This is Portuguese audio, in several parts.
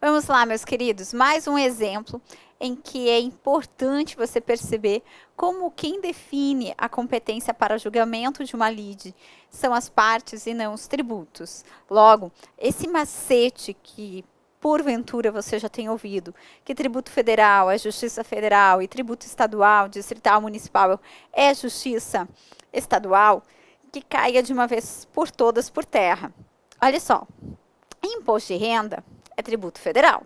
Vamos lá, meus queridos, mais um exemplo em que é importante você perceber como quem define a competência para julgamento de uma lide são as partes e não os tributos. Logo, esse macete que porventura você já tem ouvido, que tributo federal é justiça federal e tributo estadual, distrital, municipal é justiça estadual, que caia de uma vez por todas por terra. Olha só, imposto de renda é tributo federal,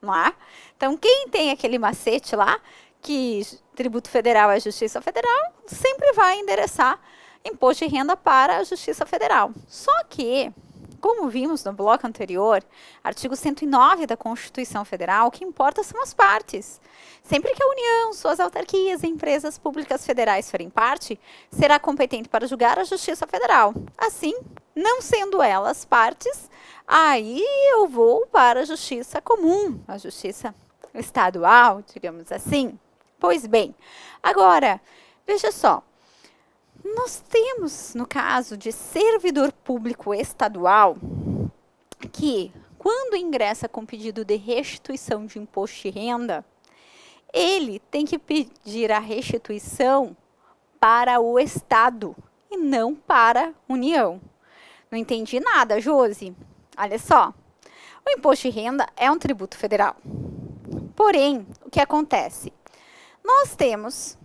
não é? Então, quem tem aquele macete lá, que tributo federal é justiça federal, sempre vai endereçar imposto de renda para a Justiça Federal. Só que, como vimos no bloco anterior, artigo 109 da Constituição Federal, o que importa são as partes. Sempre que a União, suas autarquias e empresas públicas federais forem parte, será competente para julgar a Justiça Federal. Assim, não sendo elas partes, aí eu vou para a Justiça Comum, a Justiça Estadual, digamos assim. Pois bem, agora, veja só. Nós temos, no caso de servidor público estadual, que quando ingressa com pedido de restituição de imposto de renda, ele tem que pedir a restituição para o Estado e não para a União. Não entendi nada, Josi. Olha só, o imposto de renda é um tributo federal. Porém, o que acontece? Nós temos,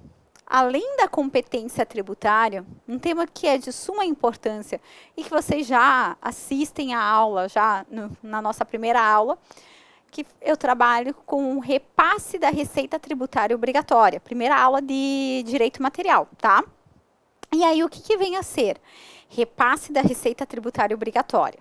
além da competência tributária, um tema que é de suma importância e que vocês já assistem à aula, na nossa primeira aula, que eu trabalho com o repasse da receita tributária obrigatória, primeira aula de direito material, tá? E aí, o que vem a ser? Repasse da receita tributária obrigatória.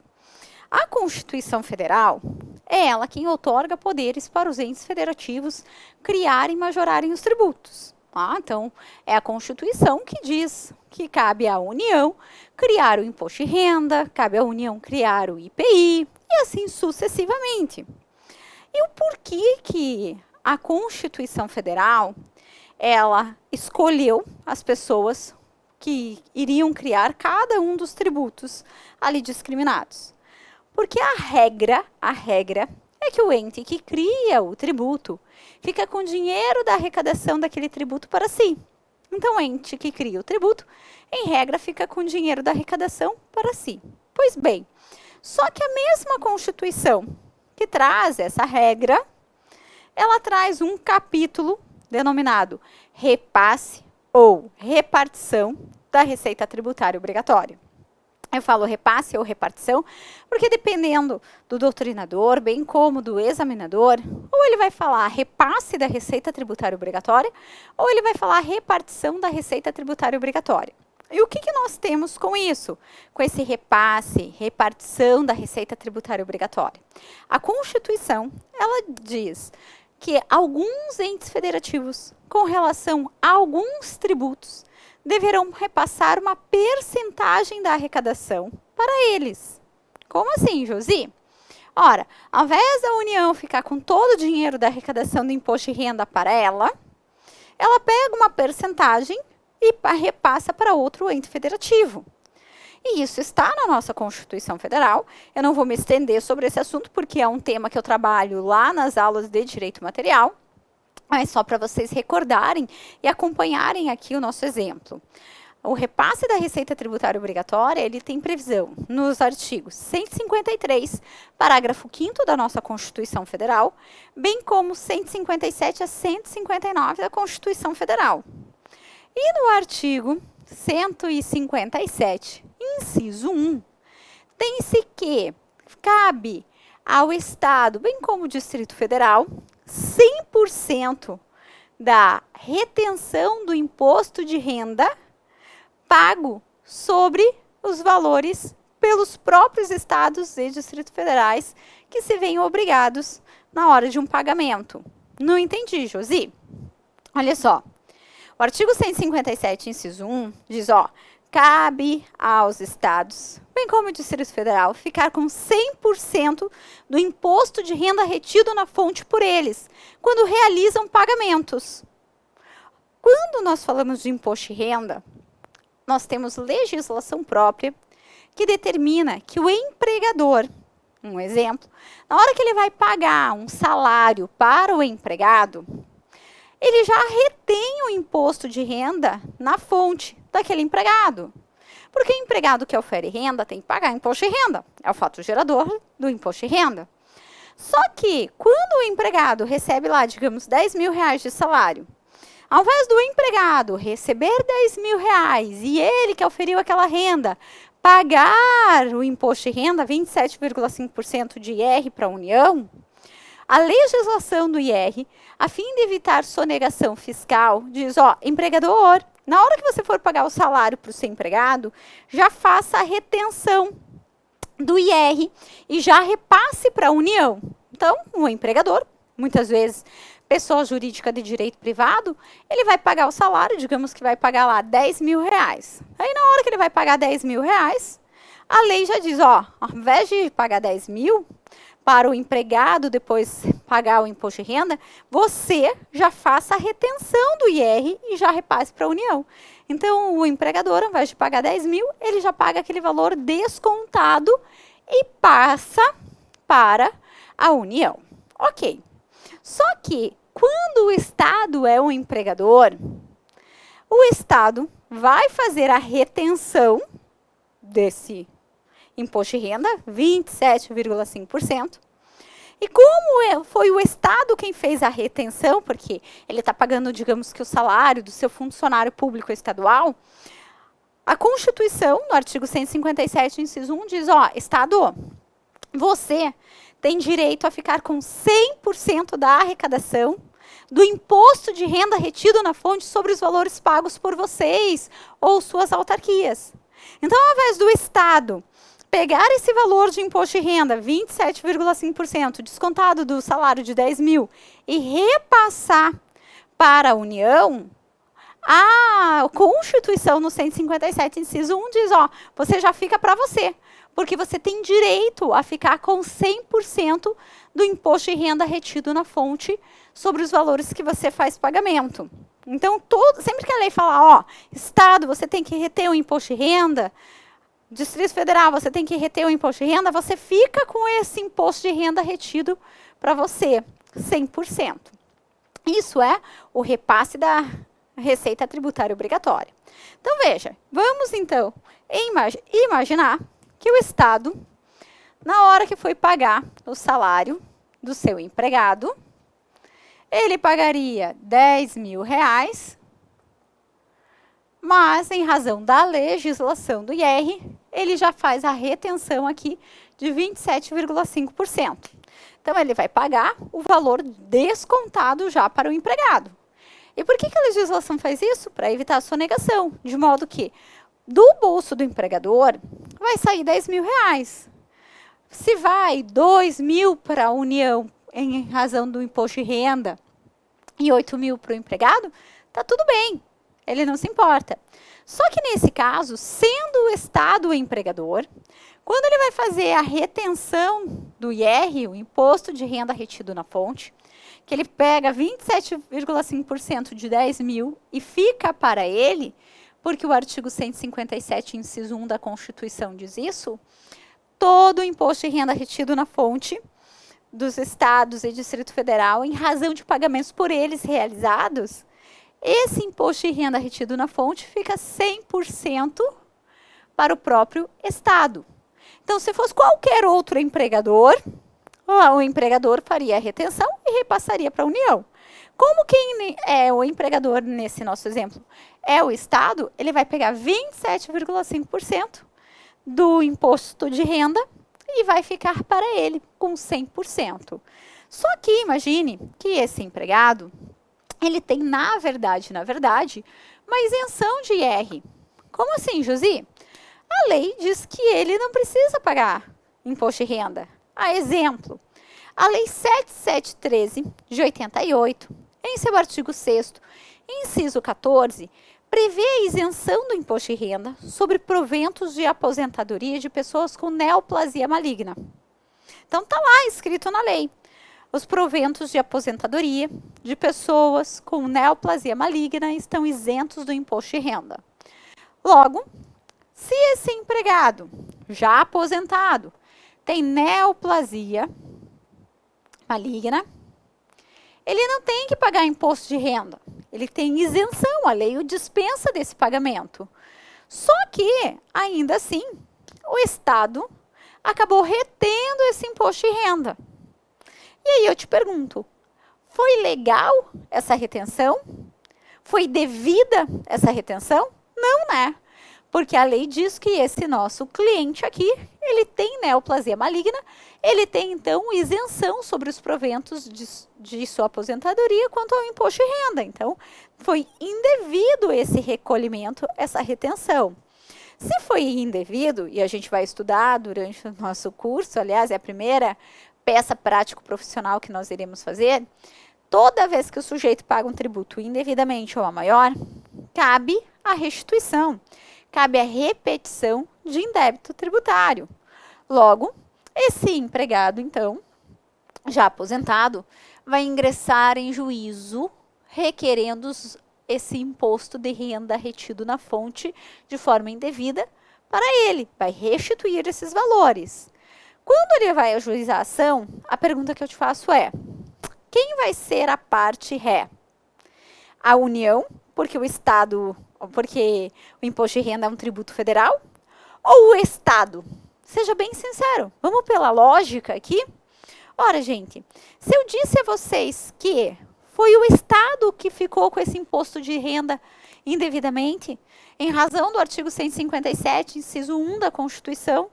A Constituição Federal é ela quem outorga poderes para os entes federativos criarem e majorarem os tributos. Tá? Então, é a Constituição que diz que cabe à União criar o imposto de renda, cabe à União criar o IPI e assim sucessivamente. E o porquê que a Constituição Federal ela escolheu as pessoas que iriam criar cada um dos tributos ali discriminados? Porque a regra é que o ente que cria o tributo fica com o dinheiro da arrecadação daquele tributo para si. Então, o ente que cria o tributo, em regra, fica com o dinheiro da arrecadação para si. Pois bem, só que a mesma Constituição que traz essa regra, ela traz um capítulo denominado repasse ou repartição da receita tributária obrigatória. Eu falo repasse ou repartição, porque dependendo do doutrinador, bem como do examinador, ou ele vai falar repasse da receita tributária obrigatória, ou ele vai falar repartição da receita tributária obrigatória. E o que nós temos com isso? Com esse repasse, repartição da receita tributária obrigatória? A Constituição, ela diz que alguns entes federativos, com relação a alguns tributos, deverão repassar uma percentagem da arrecadação para eles. Como assim, Josi? Ora, ao invés da União ficar com todo o dinheiro da arrecadação do imposto de renda para ela pega uma percentagem e repassa para outro ente federativo. E isso está na nossa Constituição Federal. Eu não vou me estender sobre esse assunto, porque é um tema que eu trabalho lá nas aulas de Direito Material, mas só para vocês recordarem e acompanharem aqui o nosso exemplo. O repasse da receita tributária obrigatória, ele tem previsão nos artigos 153, parágrafo 5º da nossa Constituição Federal, bem como 157 a 159 da Constituição Federal. E no artigo 157, inciso 1, tem-se que cabe ao Estado, bem como o Distrito Federal, 100% da retenção do imposto de renda pago sobre os valores pelos próprios estados e distritos federais que se veem obrigados na hora de um pagamento. Não entendi, Josi? Olha só. O artigo 157, inciso 1, diz, cabe aos estados, bem como o Distrito Federal, ficar com 100% do imposto de renda retido na fonte por eles, quando realizam pagamentos. Quando nós falamos de imposto de renda, nós temos legislação própria que determina que o empregador um exemplo, na hora que ele vai pagar um salário para o empregado, ele já retém o imposto de renda na fonte daquele empregado. Porque o empregado que ofere renda tem que pagar imposto de renda. É o fato gerador do imposto de renda. Só que, quando o empregado recebe lá, digamos, 10 mil reais de salário, ao invés do empregado receber 10 mil reais e ele que oferiu aquela renda pagar o imposto de renda, 27,5% de IR para a União, a legislação do IR, a fim de evitar sonegação fiscal, diz, ó, empregador, na hora que você for pagar o salário para o seu empregado, já faça a retenção do IR e já repasse para a União. Então, o empregador, muitas vezes, pessoa jurídica de direito privado, ele vai pagar o salário, digamos que vai pagar lá 10 mil reais. Aí, na hora que ele vai pagar 10 mil reais, a lei já diz, ó, ao invés de pagar 10 mil, para o empregado depois pagar o imposto de renda, você já faça a retenção do IR e já repasse para a União. Então, o empregador, ao invés de pagar 10 mil, ele já paga aquele valor descontado e passa para a União. Ok. Só que, quando o Estado é o empregador, o Estado vai fazer a retenção desse imposto de renda, 27,5%. E como foi o Estado quem fez a retenção, porque ele está pagando, digamos que o salário do seu funcionário público estadual, a Constituição, no artigo 157, inciso 1, diz, ó, Estado, você tem direito a ficar com 100% da arrecadação do imposto de renda retido na fonte sobre os valores pagos por vocês ou suas autarquias. Então, ao invés do Estado pegar esse valor de imposto de renda, 27,5%, descontado do salário de 10 mil, e repassar para a União, a Constituição, no 157, inciso 1, diz, ó, você já fica para você, porque você tem direito a ficar com 100% do imposto de renda retido na fonte sobre os valores que você faz pagamento. Então, sempre que a lei fala, ó, Estado, você tem que reter o imposto de renda, Distrito Federal, você tem que reter o imposto de renda, você fica com esse imposto de renda retido para você, 100%. Isso é o repasse da receita tributária obrigatória. Então, veja, vamos então imaginar que o Estado, na hora que foi pagar o salário do seu empregado, ele pagaria 10 mil reais, mas, em razão da legislação do IR, ele já faz a retenção aqui de 27,5%. Então, ele vai pagar o valor descontado já para o empregado. E por que a legislação faz isso? Para evitar a sonegação, de modo que, do bolso do empregador, vai sair 10 mil reais. Se vai 2 mil para a União, em razão do imposto de renda, e 8 mil para o empregado, está tudo bem. Ele não se importa. Só que nesse caso, sendo o Estado o empregador, quando ele vai fazer a retenção do IR, o imposto de renda retido na fonte, que ele pega 27,5% de 10 mil e fica para ele, porque o artigo 157, inciso 1 da Constituição diz isso, todo o imposto de renda retido na fonte dos estados e Distrito Federal, em razão de pagamentos por eles realizados, esse imposto de renda retido na fonte fica 100% para o próprio Estado. Então, se fosse qualquer outro empregador, o empregador faria a retenção e repassaria para a União. Como quem é o empregador nesse nosso exemplo é o Estado, ele vai pegar 27,5% do imposto de renda e vai ficar para ele com 100%. Só que imagine que esse empregado, ele tem, na verdade, uma isenção de IR. Como assim, Josi? A lei diz que ele não precisa pagar imposto de renda. A exemplo, a Lei 7713 de 88, em seu artigo 6º, inciso 14, prevê a isenção do imposto de renda sobre proventos de aposentadoria de pessoas com neoplasia maligna. Então, está lá escrito na lei. Os proventos de aposentadoria de pessoas com neoplasia maligna estão isentos do imposto de renda. Logo, se esse empregado, já aposentado, tem neoplasia maligna, ele não tem que pagar imposto de renda. Ele tem isenção, a lei o dispensa desse pagamento. Só que, ainda assim, o Estado acabou retendo esse imposto de renda. E aí eu te pergunto, foi legal essa retenção? Foi devida essa retenção? Não, né? Porque a lei diz que esse nosso cliente aqui, ele tem neoplasia maligna, ele tem, então, isenção sobre os proventos de sua aposentadoria quanto ao imposto de renda. Então, foi indevido esse recolhimento, essa retenção. Se foi indevido, e a gente vai estudar durante o nosso curso, aliás, é a primeira peça prático-profissional que nós iremos fazer, toda vez que o sujeito paga um tributo indevidamente ou a maior, cabe a restituição, cabe a repetição de indébito tributário. Logo, esse empregado, então, já aposentado, vai ingressar em juízo requerendo esse imposto de renda retido na fonte de forma indevida para ele, vai restituir esses valores. Quando ele vai ajuizar a ação, a pergunta que eu te faço é: quem vai ser a parte ré? A União, porque o Estado, porque o imposto de renda é um tributo federal? Ou o Estado? Seja bem sincero, vamos pela lógica aqui? Ora, gente, se eu disse a vocês que foi o Estado que ficou com esse imposto de renda indevidamente, em razão do artigo 157, inciso 1 da Constituição,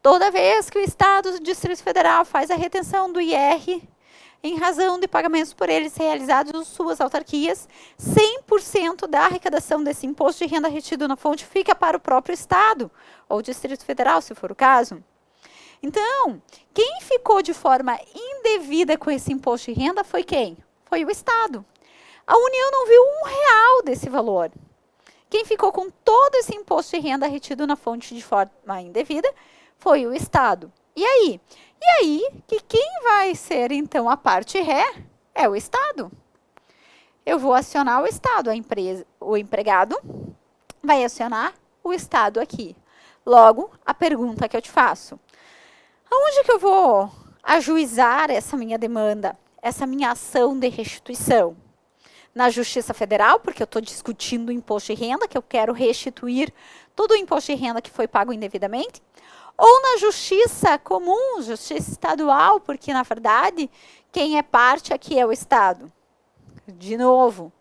toda vez que o Estado do Distrito Federal faz a retenção do IR, em razão de pagamentos por eles realizados em suas autarquias, 100% da arrecadação desse imposto de renda retido na fonte fica para o próprio Estado, ou Distrito Federal, se for o caso. Então, quem ficou de forma indevida com esse imposto de renda foi quem? Foi o Estado. A União não viu R$1 desse valor. Quem ficou com todo esse imposto de renda retido na fonte de forma indevida foi o Estado. E aí? E aí que quem vai ser, então, a parte ré é o Estado. Eu vou acionar o Estado, o empregado vai acionar o Estado aqui. Logo, a pergunta que eu te faço: aonde que eu vou ajuizar essa minha demanda, essa minha ação de restituição? Na Justiça Federal, porque eu estou discutindo o imposto de renda, que eu quero restituir todo o imposto de renda que foi pago indevidamente? Ou na Justiça Comum, Justiça Estadual, porque, na verdade, quem é parte aqui é o Estado? De novo,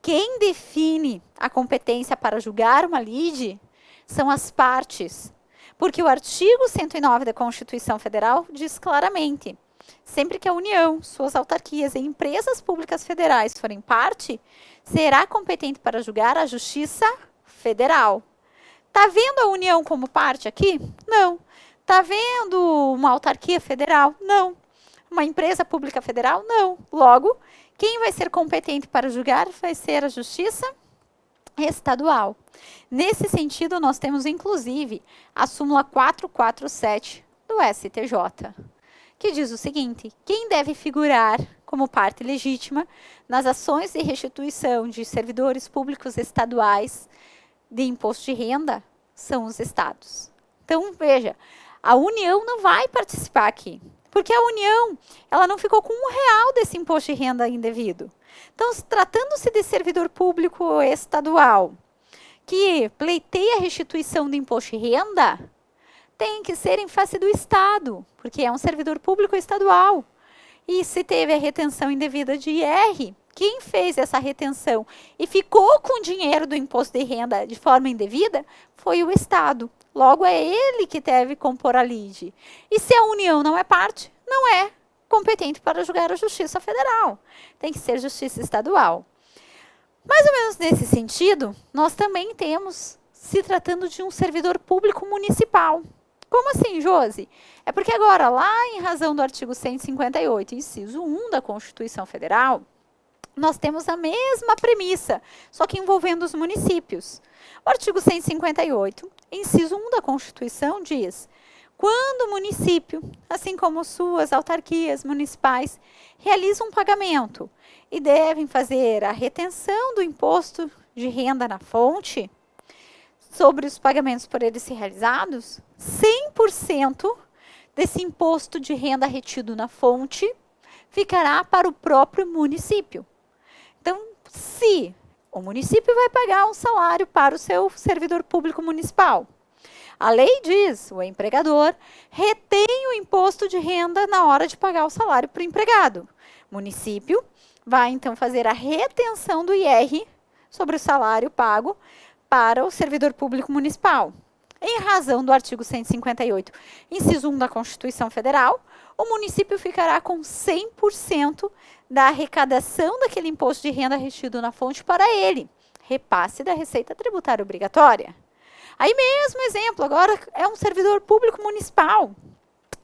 quem define a competência para julgar uma lide são as partes. Porque o artigo 109 da Constituição Federal diz claramente: sempre que a União, suas autarquias e empresas públicas federais forem parte, será competente para julgar a Justiça Federal. Está vendo a União como parte aqui? Não. Está vendo uma autarquia federal? Não. Uma empresa pública federal? Não. Logo, quem vai ser competente para julgar vai ser a Justiça Estadual. Nesse sentido, nós temos, inclusive, a súmula 447 do STJ, que diz o seguinte: quem deve figurar como parte legítima nas ações de restituição de servidores públicos estaduais de imposto de renda são os estados. Então, veja, a União não vai participar aqui, porque a União ela não ficou com R$1 desse imposto de renda indevido. Então, tratando-se de servidor público estadual que pleiteia a restituição do imposto de renda, tem que ser em face do Estado, porque é um servidor público estadual. E se teve a retenção indevida de IR, quem fez essa retenção e ficou com o dinheiro do imposto de renda de forma indevida foi o Estado. Logo, é ele que deve compor a lide. E se a União não é parte, não é competente para julgar a Justiça Federal. Tem que ser Justiça Estadual. Mais ou menos nesse sentido, nós também temos, se tratando de um servidor público municipal. Como assim, Josi? É porque agora, lá em razão do artigo 158, inciso 1 da Constituição Federal, nós temos a mesma premissa, só que envolvendo os municípios. O artigo 158, inciso 1 da Constituição, diz: quando o município, assim como suas autarquias municipais, realizam um pagamento e devem fazer a retenção do imposto de renda na fonte sobre os pagamentos por eles realizados, 100% desse imposto de renda retido na fonte ficará para o próprio município. Então, se o município vai pagar um salário para o seu servidor público municipal, a lei diz, o empregador retém o imposto de renda na hora de pagar o salário para o empregado. O município vai, então, fazer a retenção do IR sobre o salário pago para o servidor público municipal. Em razão do artigo 158, inciso 1 da Constituição Federal, o município ficará com 100% da arrecadação daquele imposto de renda retido na fonte para ele, repasse da receita tributária obrigatória. Aí mesmo exemplo, agora é um servidor público municipal,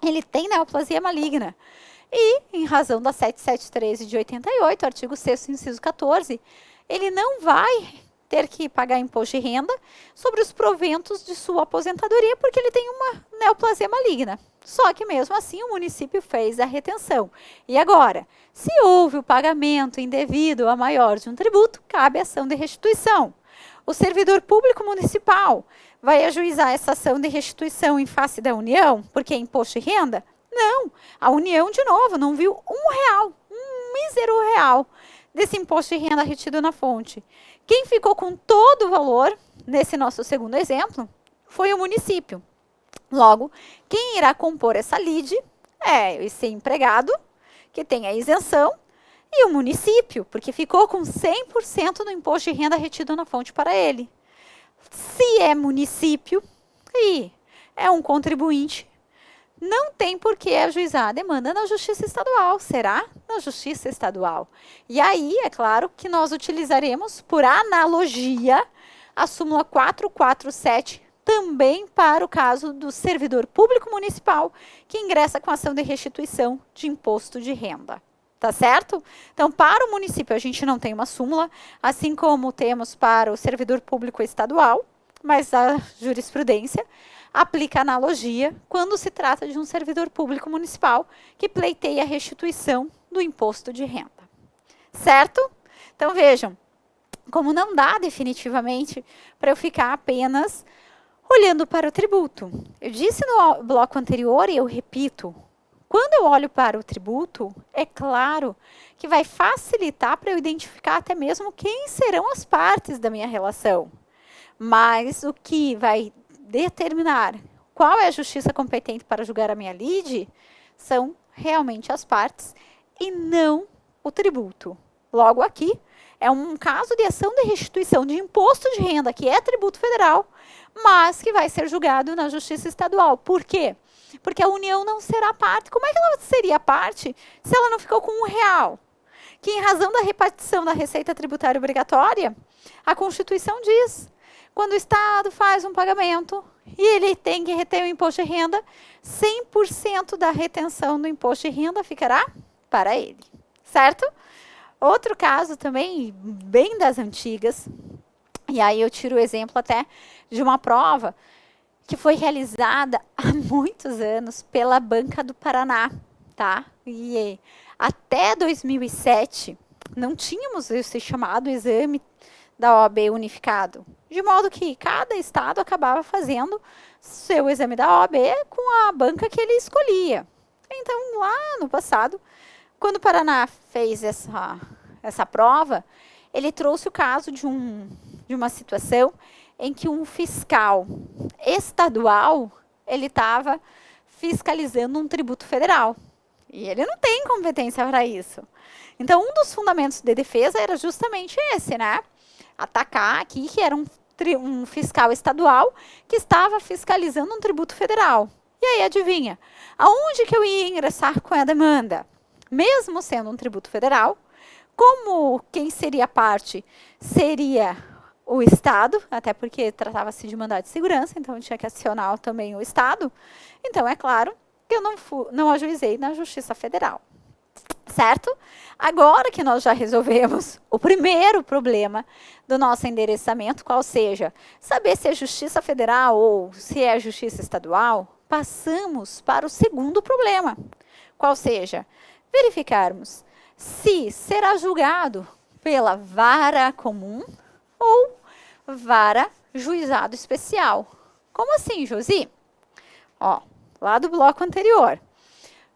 ele tem neoplasia maligna. E, em razão da 7713 de 88, artigo 6º, inciso 14, ele não vai ter que pagar imposto de renda sobre os proventos de sua aposentadoria, porque ele tem uma neoplasia maligna. Só que, mesmo assim, o município fez a retenção. E agora, se houve o pagamento indevido a maior de um tributo, cabe ação de restituição. O servidor público municipal vai ajuizar essa ação de restituição em face da União, porque é imposto de renda? Não, a União, de novo, não viu R$1, um mísero real, desse imposto de renda retido na fonte. Quem ficou com todo o valor, nesse nosso segundo exemplo, foi o município. Logo, quem irá compor essa lide é esse empregado, que tem a isenção, e o município, porque ficou com 100% do imposto de renda retido na fonte para ele. Se é município e é um contribuinte, não tem por que ajuizar a demanda na Justiça Estadual, será na Justiça Estadual. E aí, é claro que nós utilizaremos, por analogia, a súmula 447, também para o caso do servidor público municipal que ingressa com ação de restituição de imposto de renda. Tá certo? Então, para o município, a gente não tem uma súmula, assim como temos para o servidor público estadual, mas a jurisprudência aplica analogia quando se trata de um servidor público municipal que pleiteia a restituição do imposto de renda. Certo? Então, vejam, como não dá definitivamente para eu ficar apenas olhando para o tributo. Eu disse no bloco anterior e eu repito, quando eu olho para o tributo, é claro que vai facilitar para eu identificar até mesmo quem serão as partes da minha relação. Mas o que vai determinar qual é a justiça competente para julgar a minha lide são realmente as partes e não o tributo. Logo aqui, é um caso de ação de restituição de imposto de renda, que é tributo federal, mas que vai ser julgado na Justiça Estadual. Por quê? Porque a União não será parte. Como é que ela seria parte se ela não ficou com R$1? Que em razão da repartição da receita tributária obrigatória, a Constituição diz, quando o Estado faz um pagamento e ele tem que reter o imposto de renda, 100% da retenção do imposto de renda ficará para ele. Certo? Outro caso também, bem das antigas, e aí eu tiro o exemplo até de uma prova que foi realizada há muitos anos pela Banca do Paraná, tá? E até 2007 não tínhamos esse chamado exame da OAB unificado, de modo que cada estado acabava fazendo seu exame da OAB com a banca que ele escolhia. Então, lá no passado, quando o Paraná fez essa prova, ele trouxe o caso de uma situação em que um fiscal estadual, ele estava fiscalizando um tributo federal. E ele não tem competência para isso. Então, um dos fundamentos de defesa era justamente esse, né? Atacar aqui que era um fiscal estadual que estava fiscalizando um tributo federal. E aí, adivinha? Aonde que eu ia ingressar com a demanda? Mesmo sendo um tributo federal, como quem seria parte seria o Estado, até porque tratava-se de mandado de segurança, então eu tinha que acionar também o Estado. Então, é claro que eu não ajuizei na Justiça Federal. Certo? Agora que nós já resolvemos o primeiro problema do nosso endereçamento, qual seja, saber se é Justiça Federal ou se é Justiça Estadual, passamos para o segundo problema, qual seja, verificarmos se será julgado pela vara comum ou vara juizado especial. Como assim, Josi? Ó, lá do bloco anterior,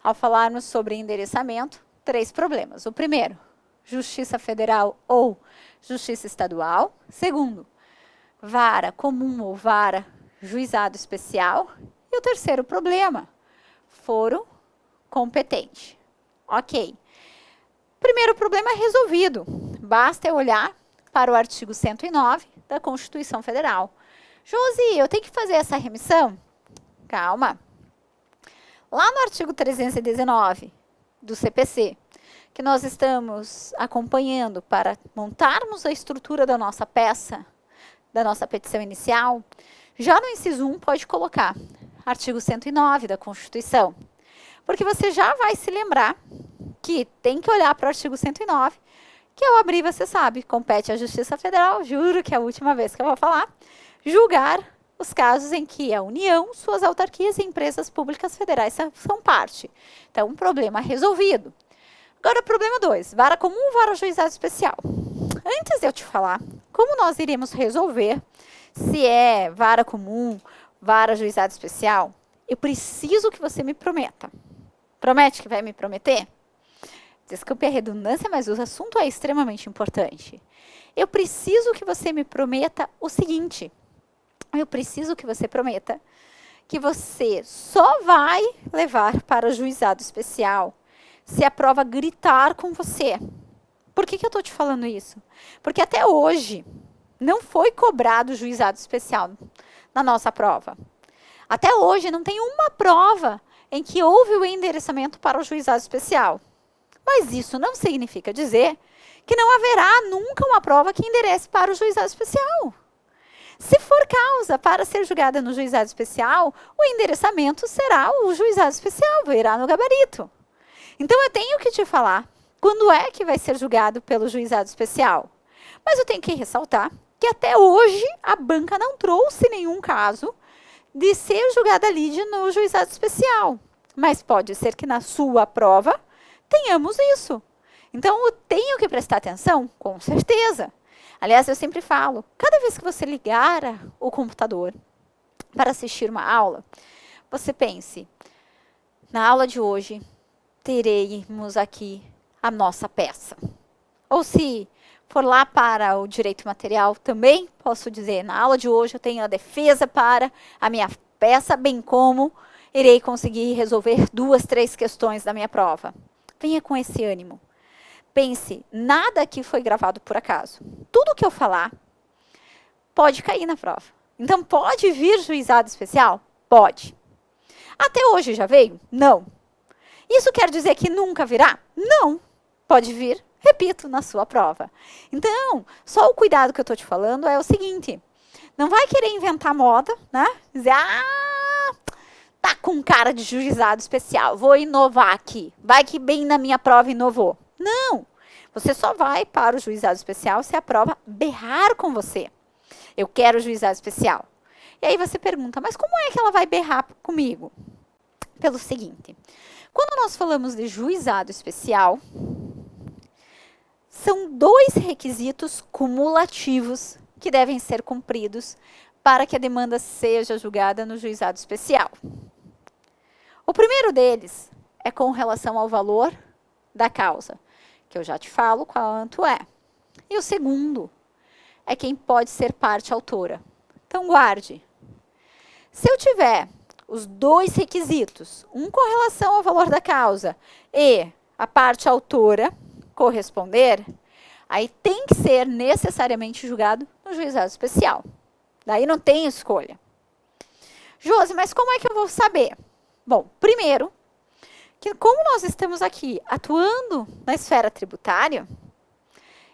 ao falarmos sobre endereçamento, 3 problemas. O primeiro, Justiça Federal ou Justiça Estadual. Segundo, vara comum ou vara, juizado especial. E o terceiro problema, foro competente. Ok. Primeiro problema é resolvido. Basta eu olhar para o artigo 109 da Constituição Federal. Josi, eu tenho que fazer essa remissão? Calma. Lá no artigo 319 do CPC, que nós estamos acompanhando para montarmos a estrutura da nossa peça, da nossa petição inicial, já no inciso 1 pode colocar artigo 109 da Constituição. Porque você já vai se lembrar que tem que olhar para o artigo 109, que ao abrir, você sabe, compete à Justiça Federal, juro que é a última vez que eu vou falar, julgar os casos em que a União, suas autarquias e empresas públicas federais são parte. Então, um problema resolvido. Agora, problema 2, vara comum, vara juizado especial. Antes de eu te falar como nós iremos resolver, se é vara comum, vara juizado especial, eu preciso que você me prometa. Promete que vai me prometer? Desculpe a redundância, mas o assunto é extremamente importante. Eu preciso que você me prometa o seguinte. Eu preciso que você prometa que você só vai levar para o juizado especial se a prova gritar com você. Por que eu estou te falando isso? Porque até hoje não foi cobrado juizado especial na nossa prova. Até hoje não tem uma prova em que houve o endereçamento para o juizado especial. Mas isso não significa dizer que não haverá nunca uma prova que enderece para o juizado especial. Se for causa para ser julgada no juizado especial, o endereçamento será o juizado especial, virá no gabarito. Então, eu tenho que te falar quando é que vai ser julgado pelo juizado especial. Mas eu tenho que ressaltar que até hoje a banca não trouxe nenhum caso de ser julgada lide no juizado especial. Mas pode ser que na sua prova tenhamos isso. Então, eu tenho que prestar atenção? Com certeza. Aliás, eu sempre falo, cada vez que você ligar o computador para assistir uma aula, você pense, na aula de hoje, teremos aqui a nossa peça. Ou se for lá para o direito material, também posso dizer, na aula de hoje eu tenho a defesa para a minha peça, bem como irei conseguir resolver 2, 3 questões da minha prova. Venha com esse ânimo. Pense, nada aqui foi gravado por acaso. Tudo que eu falar pode cair na prova. Então, pode vir juizado especial? Pode. Até hoje já veio? Não. Isso quer dizer que nunca virá? Não. Pode vir, repito, na sua prova. Então, só o cuidado que eu estou te falando é o seguinte. Não vai querer inventar moda, né? Dizer, tá com cara de juizado especial, vou inovar aqui. Vai que bem na minha prova inovou. Não, você só vai para o juizado especial se a prova berrar com você. Eu quero juizado especial. E aí você pergunta, mas como é que ela vai berrar comigo? Pelo seguinte, quando nós falamos de juizado especial, são 2 requisitos cumulativos que devem ser cumpridos para que a demanda seja julgada no juizado especial. O primeiro deles é com relação ao valor da causa, que eu já te falo quanto é. E o segundo é quem pode ser parte autora. Então, guarde. Se eu tiver os 2 requisitos, um com relação ao valor da causa e a parte autora corresponder, aí tem que ser necessariamente julgado no juizado especial. Daí não tem escolha. Josi, mas como é que eu vou saber? Bom, primeiro, que como nós estamos aqui atuando na esfera tributária,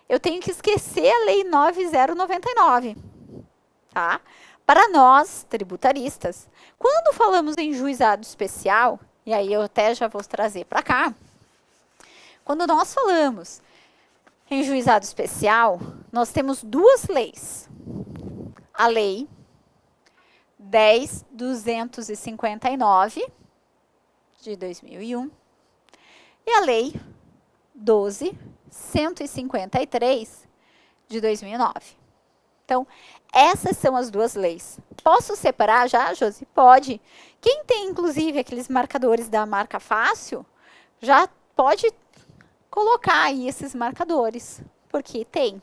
eu tenho que esquecer a Lei 9099, tá? Para nós, tributaristas, quando falamos em juizado especial, e aí eu até já vou trazer para cá, quando nós falamos em juizado especial, nós temos 2 leis. A Lei 10.259, de 2001, e a Lei 12.153, de 2009. Então, essas são as duas leis. Posso separar já, Josi? Pode. Quem tem, inclusive, aqueles marcadores da marca fácil, já pode colocar aí esses marcadores, porque tem.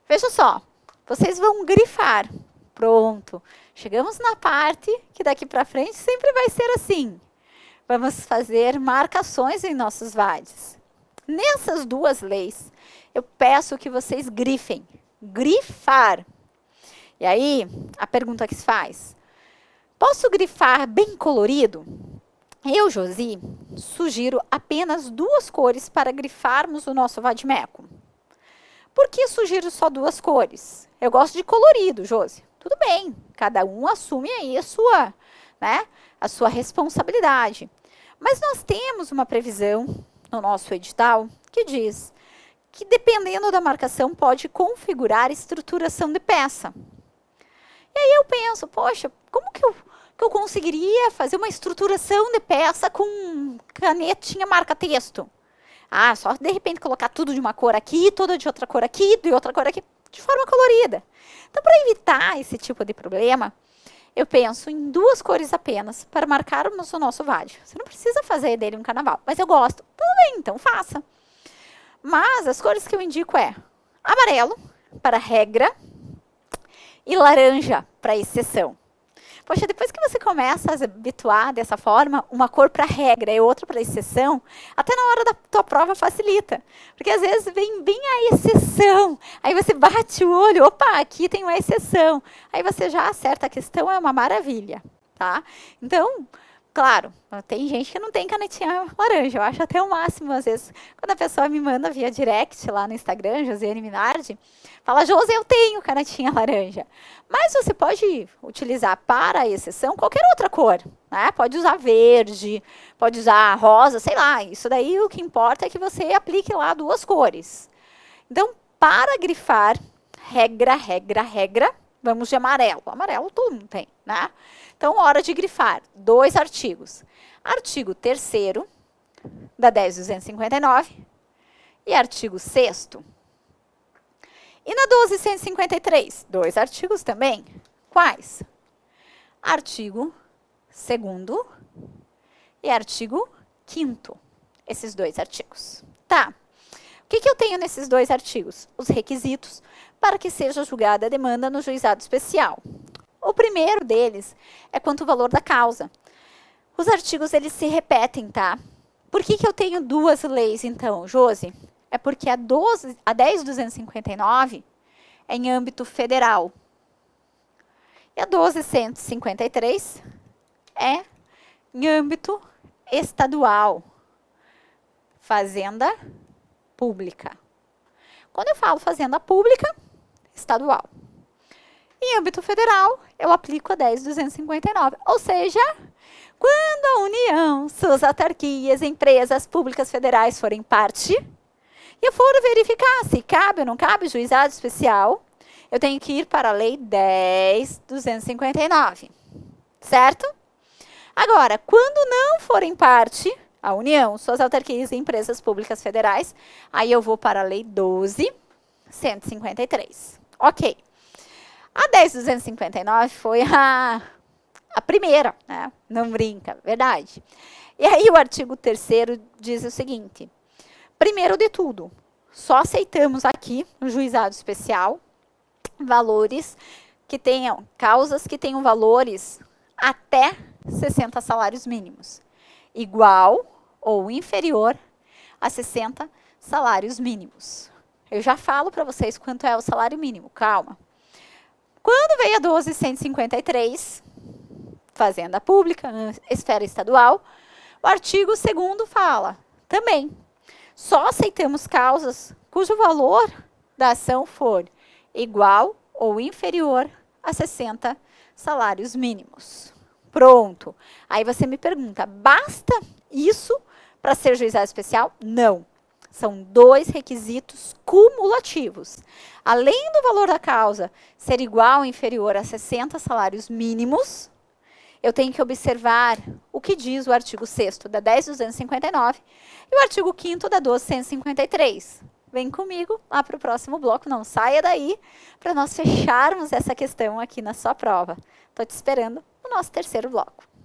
Veja só, vocês vão grifar. Pronto. Chegamos na parte que daqui para frente sempre vai ser assim. Vamos fazer marcações em nossos VADs. Nessas duas leis, eu peço que vocês grifem. Grifar. E aí, a pergunta que se faz. Posso grifar bem colorido? Eu, Josi, sugiro apenas 2 cores para grifarmos o nosso vadimeco. Por que sugiro só 2 cores? Eu gosto de colorido, Josi. Tudo bem, cada um assume aí a sua responsabilidade. Mas nós temos uma previsão no nosso edital que diz que, dependendo da marcação, pode configurar estruturação de peça. E aí eu penso, poxa, como que eu conseguiria fazer uma estruturação de peça com canetinha marca-texto? Ah, só de repente colocar tudo de uma cor aqui, toda de outra cor aqui, de outra cor aqui, de forma colorida. Então, para evitar esse tipo de problema, eu penso em 2 cores apenas para marcarmos o nosso VAD. Você não precisa fazer dele um carnaval, mas eu gosto. Tudo bem, então faça. Mas as cores que eu indico é amarelo para regra e laranja para exceção. Poxa, depois que você começa a se habituar dessa forma, uma cor para regra e outra para exceção, até na hora da tua prova facilita. Porque às vezes vem bem a exceção, aí você bate o olho, opa, aqui tem uma exceção. Aí você já acerta a questão, é uma maravilha, tá? Então, claro, tem gente que não tem canetinha laranja, eu acho até o máximo, às vezes, quando a pessoa me manda via direct lá no Instagram, Josiane Minardi, fala, Josi, eu tenho canetinha laranja. Mas você pode utilizar para a exceção qualquer outra cor, né? Pode usar verde, pode usar rosa, sei lá. Isso daí o que importa é que você aplique lá 2 cores. Então, para grifar, regra, vamos de amarelo. Amarelo todo mundo tem, né? Então, hora de grifar. 2 artigos. Artigo 3º da 10.259 e artigo 6º. E na 12.153, 2 artigos também. Quais? Artigo 2º e artigo 5º. Esses 2 artigos. Tá. O que eu tenho nesses 2 artigos? Os requisitos para que seja julgada a demanda no juizado especial. O primeiro deles é quanto ao valor da causa. Os artigos, eles se repetem, tá? Por que eu tenho 2 leis, então, Josi? É porque a 10.259 é em âmbito federal. E a 12.153 é em âmbito estadual. Fazenda pública. Quando eu falo fazenda pública, estadual. Em âmbito federal, eu aplico a 10.259. Ou seja, quando a União, suas autarquias, empresas públicas federais forem parte, e eu for verificar se cabe ou não cabe juizado especial, eu tenho que ir para a Lei 10.259. Certo? Agora, quando não forem parte, a União, suas autarquias e empresas públicas federais, aí eu vou para a Lei 12.153. Ok. A 10.259 foi a primeira, né? Não brinca, verdade. E aí o artigo 3º diz o seguinte: primeiro de tudo, só aceitamos aqui, no juizado especial, valores que tenham, causas que tenham valores até 60 salários mínimos, igual ou inferior a 60 salários mínimos. Eu já falo para vocês quanto é o salário mínimo, calma. Quando veio a 12.153, Fazenda Pública, esfera estadual, o artigo 2º fala, também, só aceitamos causas cujo valor da ação for igual ou inferior a 60 salários mínimos. Pronto. Aí você me pergunta, basta isso para ser juizado especial? Não. São 2 requisitos cumulativos. Além do valor da causa ser igual ou inferior a 60 salários mínimos, eu tenho que observar o que diz o artigo 6º da 10.259 e o artigo 5º da 12.153. vem comigo lá para o próximo bloco, não saia daí, para nós fecharmos essa questão aqui na sua prova. Estou te esperando no nosso terceiro bloco.